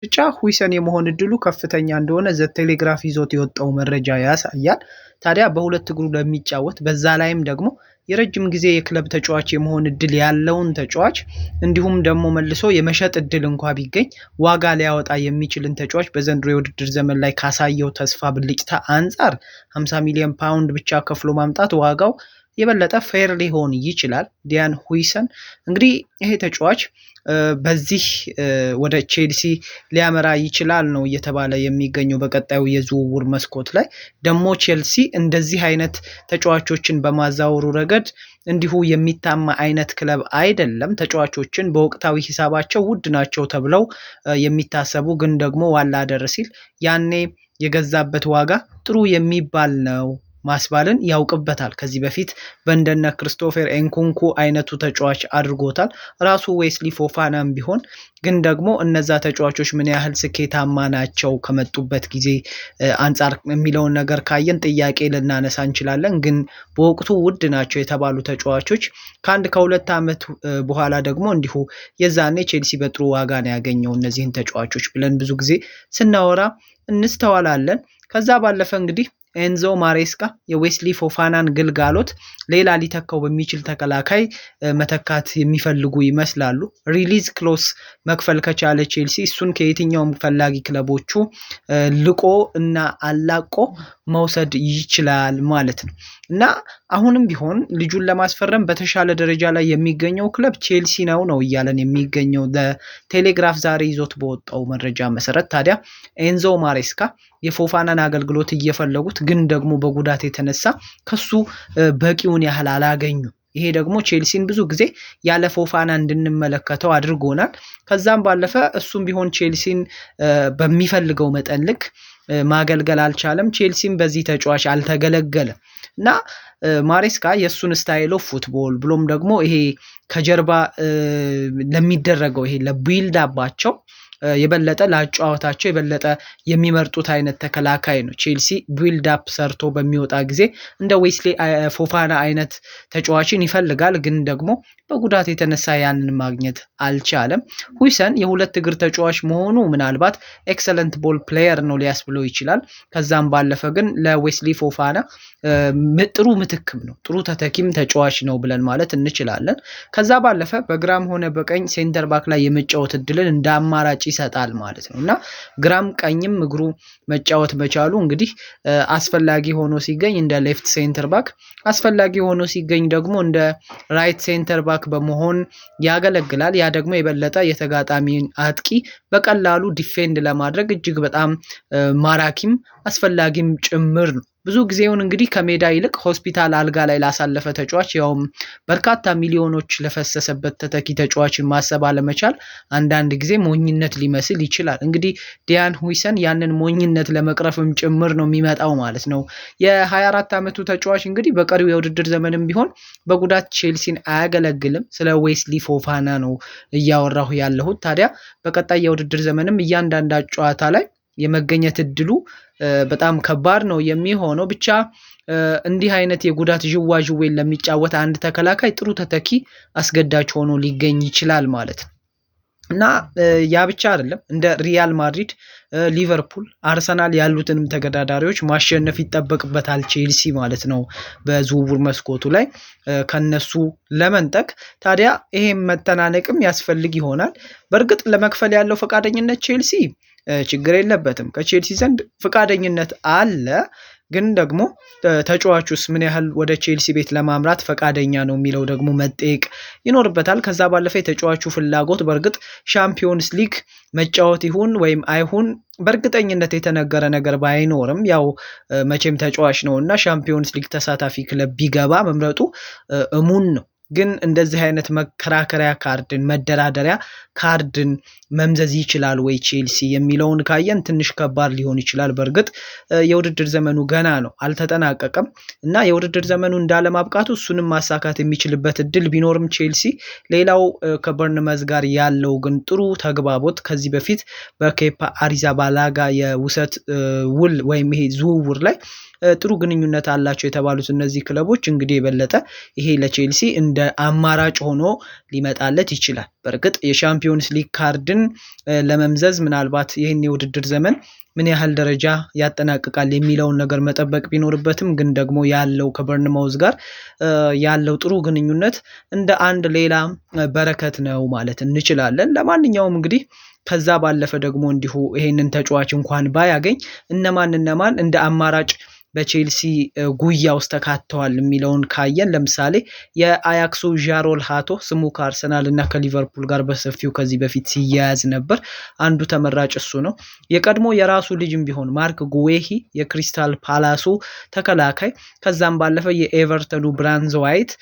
ብቻ ሁይሰን የመሆን እድሉ ከፍተኛ እንደሆነ ዘ ቴሌግራፍ ይዞት የወጣው መረጃ ያሳያል። ታዲያ በሁለት እግሩ ለሚጫወት በዛ ላይም ደግሞ የረጅም ጊዜ የክለብ ተጫዋች የመሆን እድል ያለውን ተጫዋች እንዲሁም ደግሞ መልሶ የመሸጥ እድል እንኳ ቢገኝ ዋጋ ሊያወጣ የሚችልን ተጫዋች በዘንድሮ የውድድር ዘመን ላይ ካሳየው ተስፋ ብልጭታ አንጻር 50 ሚሊዮን ፓውንድ ብቻ ከፍሎ ማምጣት ዋጋው የበለጠ ፌር ሊሆን ይችላል። ዲያን ሁይሰን እንግዲህ ይሄ ተጫዋች በዚህ ወደ ቼልሲ ሊያመራ ይችላል ነው እየተባለ የሚገኘው በቀጣዩ የዝውውር መስኮት ላይ። ደግሞ ቼልሲ እንደዚህ አይነት ተጫዋቾችን በማዛወሩ ረገድ እንዲሁ የሚታማ አይነት ክለብ አይደለም። ተጫዋቾችን በወቅታዊ ሂሳባቸው ውድ ናቸው ተብለው የሚታሰቡ ግን ደግሞ ዋላ ደር ሲል ያኔ የገዛበት ዋጋ ጥሩ የሚባል ነው ማስባልን ያውቅበታል። ከዚህ በፊት በእንደነ ክሪስቶፈር ኤንኩንኩ አይነቱ ተጫዋች አድርጎታል። ራሱ ዌስሊ ፎፋናም ቢሆን ግን ደግሞ እነዛ ተጫዋቾች ምን ያህል ስኬታማ ናቸው ከመጡበት ጊዜ አንጻር የሚለውን ነገር ካየን ጥያቄ ልናነሳ እንችላለን። ግን በወቅቱ ውድ ናቸው የተባሉ ተጫዋቾች ከሁለት ዓመት በኋላ ደግሞ እንዲሁ የዛኔ ቼልሲ በጥሩ ዋጋ ነው ያገኘው እነዚህን ተጫዋቾች ብለን ብዙ ጊዜ ስናወራ እንስተዋላለን። ከዛ ባለፈ እንግዲህ ኤንዞ ማሬስካ የዌስሊ ፎፋናን ግልጋሎት ሌላ ሊተካው በሚችል ተከላካይ መተካት የሚፈልጉ ይመስላሉ። ሪሊዝ ክሎስ መክፈል ከቻለ ቼልሲ እሱን ከየትኛውም ፈላጊ ክለቦቹ ልቆ እና አላቆ መውሰድ ይችላል ማለት ነው። እና አሁንም ቢሆን ልጁን ለማስፈረም በተሻለ ደረጃ ላይ የሚገኘው ክለብ ቼልሲ ነው እያለን የሚገኘው ቴሌግራፍ ዛሬ ይዞት በወጣው መረጃ መሰረት። ታዲያ ኤንዞ ማሬስካ የፎፋናን አገልግሎት እየፈለጉት ግን ደግሞ በጉዳት የተነሳ ከሱ በቂውን ያህል አላገኙ። ይሄ ደግሞ ቼልሲን ብዙ ጊዜ ያለ ፎፋና እንድንመለከተው አድርጎናል። ከዛም ባለፈ እሱም ቢሆን ቼልሲን በሚፈልገው መጠን ልክ ማገልገል አልቻለም። ቼልሲም በዚህ ተጫዋች አልተገለገለም እና ማሬስካ የሱን ስታይል ኦፍ ፉትቦል ብሎም ደግሞ ይሄ ከጀርባ ለሚደረገው ይሄ ለቢልድ አባቸው የበለጠ ላጫዋታቸው የበለጠ የሚመርጡት አይነት ተከላካይ ነው። ቼልሲ ቢልድ አፕ ሰርቶ በሚወጣ ጊዜ እንደ ዌስሊ ፎፋና አይነት ተጫዋችን ይፈልጋል ግን ደግሞ በጉዳት የተነሳ ያንን ማግኘት አልቻለም። ሁይሰን የሁለት እግር ተጫዋች መሆኑ ምናልባት ኤክሰለንት ቦል ፕሌየር ነው ሊያስብለው ይችላል። ከዛም ባለፈ ግን ለዌስሊ ፎፋና ጥሩ ምትክም ነው፣ ጥሩ ተተኪም ተጫዋች ነው ብለን ማለት እንችላለን። ከዛ ባለፈ በግራም ሆነ በቀኝ ሴንተር ባክ ላይ የመጫወት እድልን እንደ አማራጭ ይሰጣል ማለት ነው እና ግራም ቀኝም እግሩ መጫወት መቻሉ እንግዲህ አስፈላጊ ሆኖ ሲገኝ እንደ ሌፍት ሴንተር ባክ፣ አስፈላጊ ሆኖ ሲገኝ ደግሞ እንደ ራይት ሴንተር ባክ በመሆን ያገለግላል። ያ ደግሞ የበለጠ የተጋጣሚን አጥቂ በቀላሉ ዲፌንድ ለማድረግ እጅግ በጣም ማራኪም አስፈላጊም ጭምር ነው። ብዙ ጊዜውን እንግዲህ ከሜዳ ይልቅ ሆስፒታል አልጋ ላይ ላሳለፈ ተጫዋች ያውም በርካታ ሚሊዮኖች ለፈሰሰበት ተተኪ ተጫዋችን ማሰብ አለመቻል አንዳንድ ጊዜ ሞኝነት ሊመስል ይችላል። እንግዲህ ዲያን ሁይሰን ያንን ሞኝነት ለመቅረፍም ጭምር ነው የሚመጣው ማለት ነው። የ24 ዓመቱ ተጫዋች እንግዲህ በቀሪው የውድድር ዘመንም ቢሆን በጉዳት ቼልሲን አያገለግልም። ስለ ዌስሊ ፎፋና ነው እያወራሁ ያለሁት። ታዲያ በቀጣይ የውድድር ዘመንም እያንዳንዳ ጨዋታ ላይ የመገኘት እድሉ በጣም ከባድ ነው የሚሆነው። ብቻ እንዲህ አይነት የጉዳት ዥዋዥዌን ለሚጫወት አንድ ተከላካይ ጥሩ ተተኪ አስገዳጅ ሆኖ ሊገኝ ይችላል ማለት ነው እና ያ ብቻ አይደለም። እንደ ሪያል ማድሪድ፣ ሊቨርፑል፣ አርሰናል ያሉትንም ተገዳዳሪዎች ማሸነፍ ይጠበቅበታል ቼልሲ ማለት ነው በዝውውር መስኮቱ ላይ ከነሱ ለመንጠቅ። ታዲያ ይሄም መተናነቅም ያስፈልግ ይሆናል። በእርግጥ ለመክፈል ያለው ፈቃደኝነት ቼልሲ ችግር የለበትም። ከቼልሲ ዘንድ ፈቃደኝነት አለ። ግን ደግሞ ተጫዋቹስ ምን ያህል ወደ ቼልሲ ቤት ለማምራት ፈቃደኛ ነው የሚለው ደግሞ መጠየቅ ይኖርበታል። ከዛ ባለፈ የተጫዋቹ ፍላጎት በእርግጥ ሻምፒዮንስ ሊግ መጫወት ይሁን ወይም አይሁን በእርግጠኝነት የተነገረ ነገር ባይኖርም ያው መቼም ተጫዋች ነው እና ሻምፒዮንስ ሊግ ተሳታፊ ክለብ ቢገባ መምረጡ እሙን ነው። ግን እንደዚህ አይነት መከራከሪያ ካርድን መደራደሪያ ካርድን መምዘዝ ይችላል ወይ ቼልሲ የሚለውን ካየን ትንሽ ከባድ ሊሆን ይችላል። በእርግጥ የውድድር ዘመኑ ገና ነው አልተጠናቀቀም እና የውድድር ዘመኑ እንዳለማብቃቱ እሱንም ማሳካት የሚችልበት እድል ቢኖርም ቼልሲ ሌላው ከበርንመዝ ጋር ያለው ግን ጥሩ ተግባቦት ከዚህ በፊት በኬፓ አሪዛባላጋ የውሰት ውል ወይም ይሄ ዝውውር ላይ ጥሩ ግንኙነት አላቸው የተባሉት እነዚህ ክለቦች እንግዲህ የበለጠ ይሄ ለቼልሲ እንደ አማራጭ ሆኖ ሊመጣለት ይችላል። በእርግጥ የሻምፒዮንስ ሊግ ካርድን ለመምዘዝ ምናልባት ይህን የውድድር ዘመን ምን ያህል ደረጃ ያጠናቅቃል የሚለውን ነገር መጠበቅ ቢኖርበትም ግን ደግሞ ያለው ከበርንማውዝ ጋር ያለው ጥሩ ግንኙነት እንደ አንድ ሌላ በረከት ነው ማለት እንችላለን። ለማንኛውም እንግዲህ ከዛ ባለፈ ደግሞ እንዲሁ ይሄንን ተጫዋች እንኳን ባያገኝ እነማን እንደ አማራጭ በቼልሲ ጉያ ውስጥ ተካተዋል የሚለውን ካየን ለምሳሌ የአያክሱ ዣሮል ሃቶ ስሙ ከአርሰናል እና ከሊቨርፑል ጋር በሰፊው ከዚህ በፊት ሲያያዝ ነበር። አንዱ ተመራጭ እሱ ነው። የቀድሞ የራሱ ልጅም ቢሆን ማርክ ጉዌሂ የክሪስታል ፓላሱ ተከላካይ፣ ከዛም ባለፈ የኤቨርተኑ ብራንዝ ዋይት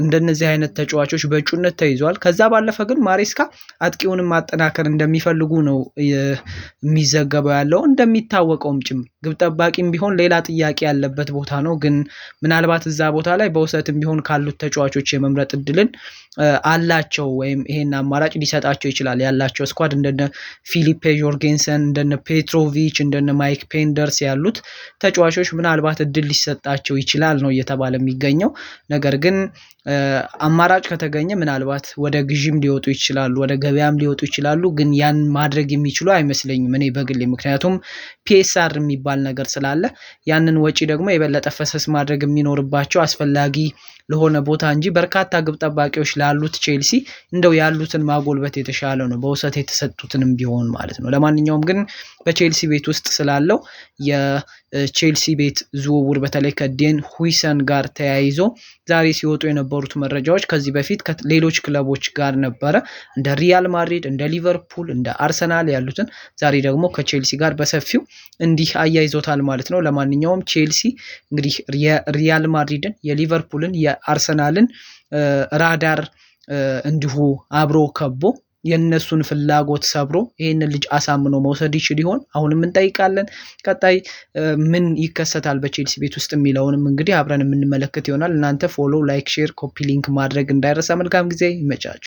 እንደነዚህ አይነት ተጫዋቾች በእጩነት ተይዟል። ከዛ ባለፈ ግን ማሬስካ አጥቂውንም ማጠናከር እንደሚፈልጉ ነው የሚዘገበው ያለው። እንደሚታወቀውም ጭምር ግብ ጠባቂም ቢሆን ሌላ ጥያቄ ያለበት ቦታ ነው። ግን ምናልባት እዛ ቦታ ላይ በውሰትም ቢሆን ካሉት ተጫዋቾች የመምረጥ እድልን አላቸው ወይም ይሄን አማራጭ ሊሰጣቸው ይችላል። ያላቸው ስኳድ እንደነ ፊሊፔ ጆርጌንሰን፣ እንደነ ፔትሮቪች፣ እንደነ ማይክ ፔንደርስ ያሉት ተጫዋቾች ምናልባት እድል ሊሰጣቸው ይችላል ነው እየተባለ የሚገኘው። ነገር ግን አማራጭ ከተገኘ ምናልባት ወደ ግዥም ሊወጡ ይችላሉ፣ ወደ ገበያም ሊወጡ ይችላሉ። ግን ያን ማድረግ የሚችሉ አይመስለኝም እኔ በግሌ። ምክንያቱም ፒኤስአር የሚባል ነገር ስላለ ያንን ወጪ ደግሞ የበለጠ ፈሰስ ማድረግ የሚኖርባቸው አስፈላጊ ለሆነ ቦታ እንጂ በርካታ ግብ ጠባቂዎች ላሉት ቼልሲ እንደው ያሉትን ማጎልበት የተሻለ ነው፣ በውሰት የተሰጡትንም ቢሆን ማለት ነው። ለማንኛውም ግን በቼልሲ ቤት ውስጥ ስላለው የቼልሲ ቤት ዝውውር በተለይ ከዴን ሁይሰን ጋር ተያይዞ ዛሬ ሲወጡ የነበሩት መረጃዎች ከዚህ በፊት ከሌሎች ክለቦች ጋር ነበረ፣ እንደ ሪያል ማድሪድ፣ እንደ ሊቨርፑል፣ እንደ አርሰናል ያሉትን ዛሬ ደግሞ ከቼልሲ ጋር በሰፊው እንዲህ አያይዞታል ማለት ነው። ለማንኛውም ቼልሲ እንግዲህ የሪያል ማድሪድን፣ የሊቨርፑልን፣ የአርሰናልን ራዳር እንዲሁ አብሮ ከቦ የነሱን ፍላጎት ሰብሮ ይሄንን ልጅ አሳምኖ መውሰድ ይችል ይሆን? አሁንም እንጠይቃለን። ቀጣይ ምን ይከሰታል በቼልሲ ቤት ውስጥ የሚለውንም እንግዲህ አብረን የምንመለከት ይሆናል። እናንተ ፎሎ፣ ላይክ፣ ሼር፣ ኮፒ ሊንክ ማድረግ እንዳይረሳ። መልካም ጊዜ፣ ይመቻችሁ።